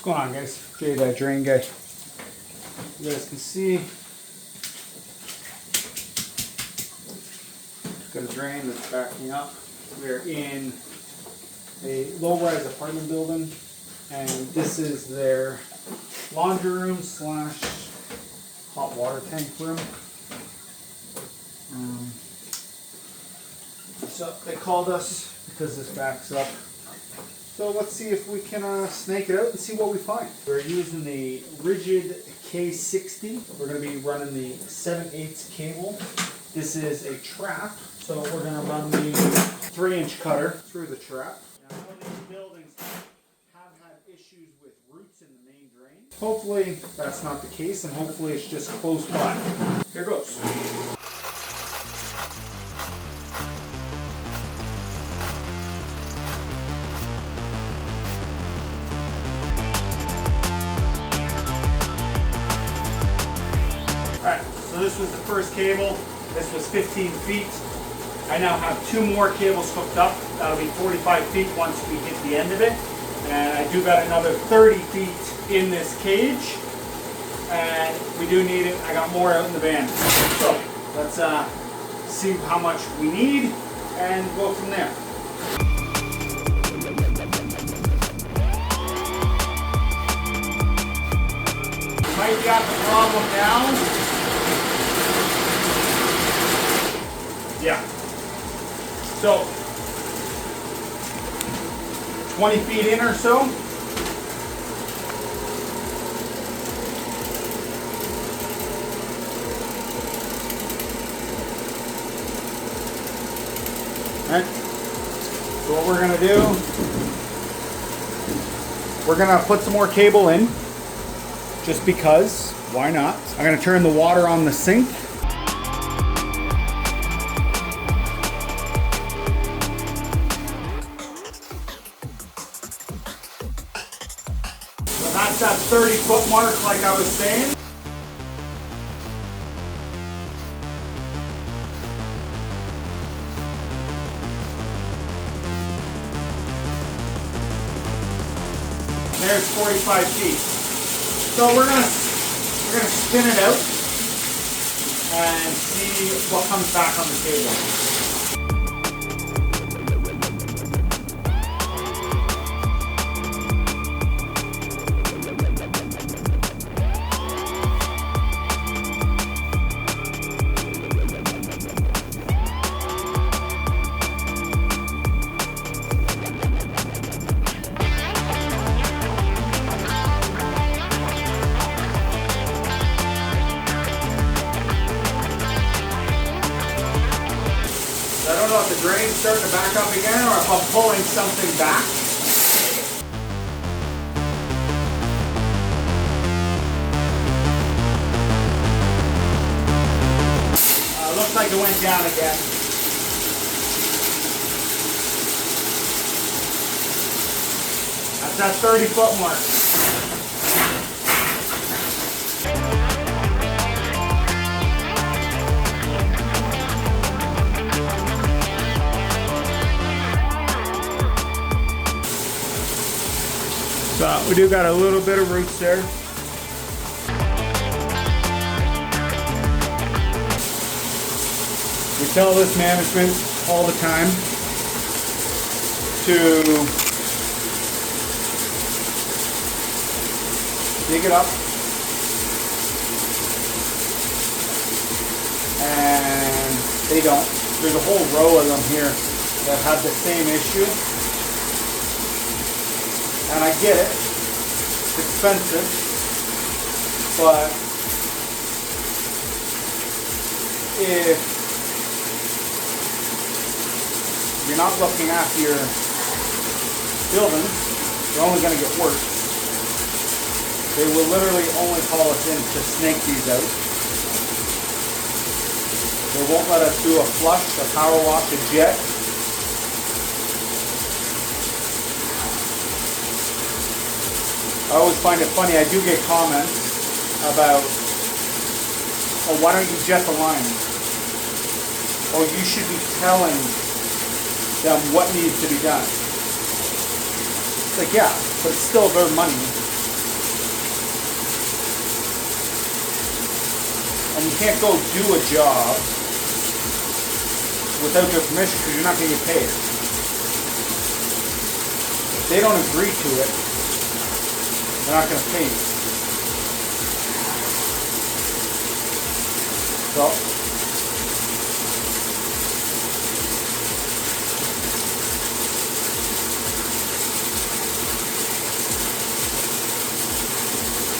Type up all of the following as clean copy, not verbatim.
going on, guys? Jay, that drain guy. You guys can see, got a drain that's backing up. We're in a low-rise apartment building, and this is their laundry room slash hot water tank room. So they called us because this backs up. So let's see if we can snake it out and see what we find. We're using the Ridgid K-60. We're going to be running the 7/8 cable. This is a trap, so we're going to run the 3-inch cutter through the trap. Now, some of these buildings have had issues with roots in the main drain. Hopefully that's not the case, and hopefully it's just close by. Here goes. Alright, so this was the first cable. This was 15 feet. I now have 2 more cables hooked up. That'll be 45 feet once we hit the end of it. And I do got another 30 feet in this cage. And we do need it. I got more out in the van. So let's see how much we need and go from there. We might got the problem now. Yeah. So 20 feet in or so. Alright. So what we're going to do, we're going to put some more cable in, just because, why not? I'm going to turn the water on the sink. So that's that 30-foot mark like I was saying. There's 45 feet. So we're gonna spin it out and see what comes back on the table. I don't know if the drain's starting to back up again or if I'm pulling something back. Looks like it went down again. That's that 30-foot mark. So we do got a little bit of roots there. We tell this management all the time to dig it up and they don't. There's a whole row of them here that have the same issue. And I get it, it's expensive, but if you're not looking after your building, you're only going to get worse. They will literally only call us in to snake these out. They won't let us do a flush, a power wash, a jet. I always find it funny, I do get comments about, oh, why don't you jet the line? Or you should be telling them what needs to be done. It's like, yeah, but it's still their money. And you can't go do a job without their permission because you're not going to get paid. If they don't agree to it, they're not going to pay you. So,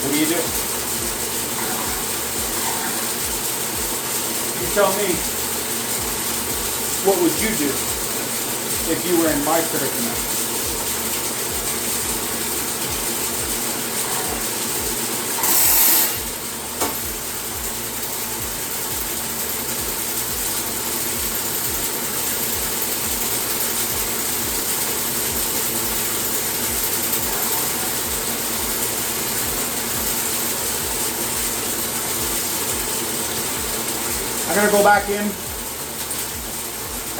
what do you do? You tell me, what would you do if you were in my predicament? I'm going to go back in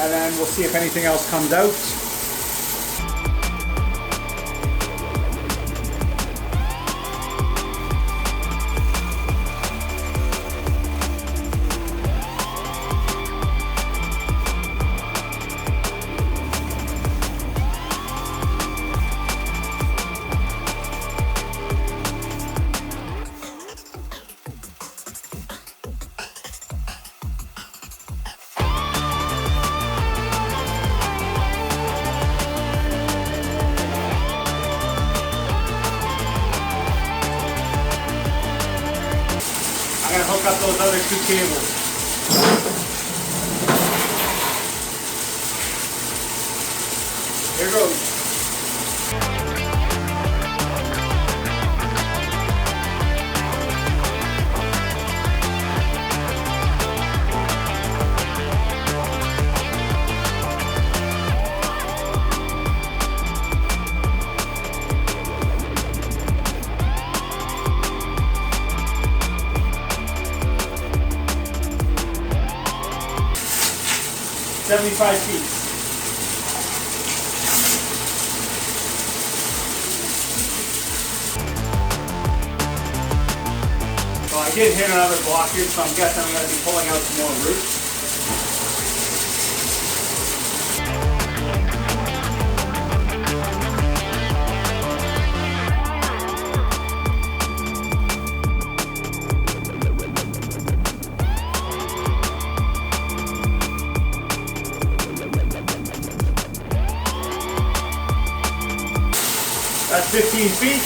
and then we'll see if anything else comes out. I'm going to hook up those other two cables. Here goes. $75 feet. So I did hit another blockage, so I'm guessing I'm going to be pulling out some more roots. That's 15 feet.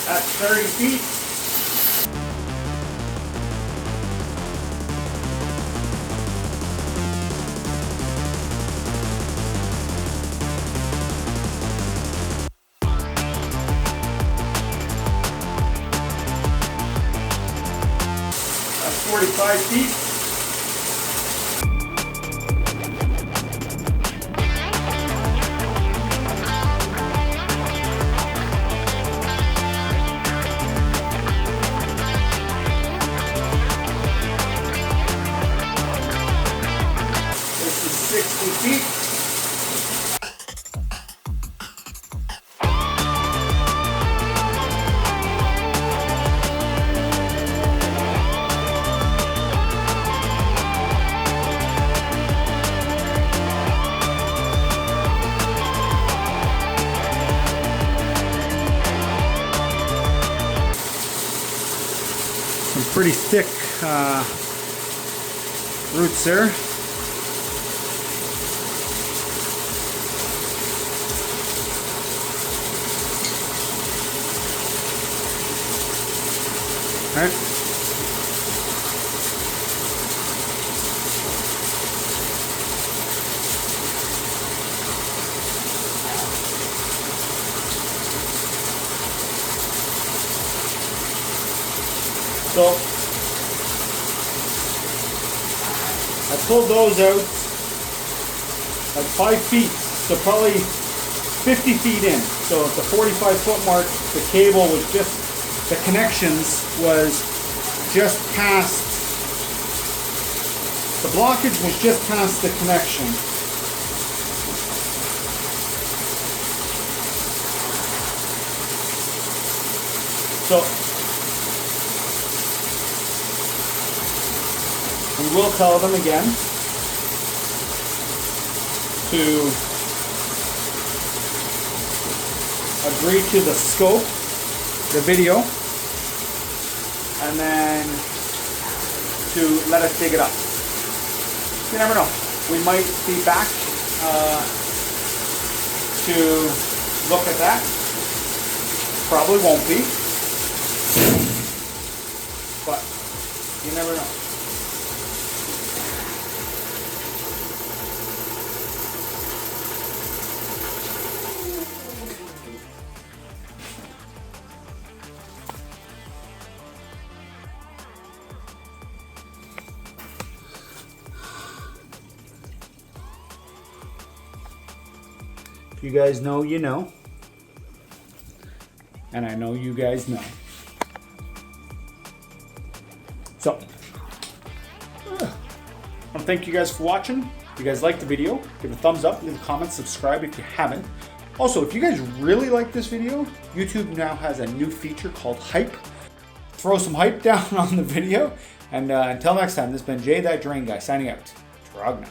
That's 30 feet. That's 45 feet. This is 60 feet. Some pretty thick roots there. All right. So I pulled those out at 5 feet, so probably 50 feet in. So at the 45-foot mark, the cable was just the connections was just past, the blockage was just past the connection. So we will tell them again to agree to the scope, the video, and then to let us dig it up. You never know. We might be back to look at that. Probably won't be, but you never know. If you guys know, you know. And I know you guys know. So, I want to thank you guys for watching. If you guys liked the video, give it a thumbs up, leave a comment, subscribe if you haven't. Also, if you guys really like this video, YouTube now has a new feature called Hype. Throw some hype down on the video. And until next time, this has been Jay That Drain Guy signing out. Clogged.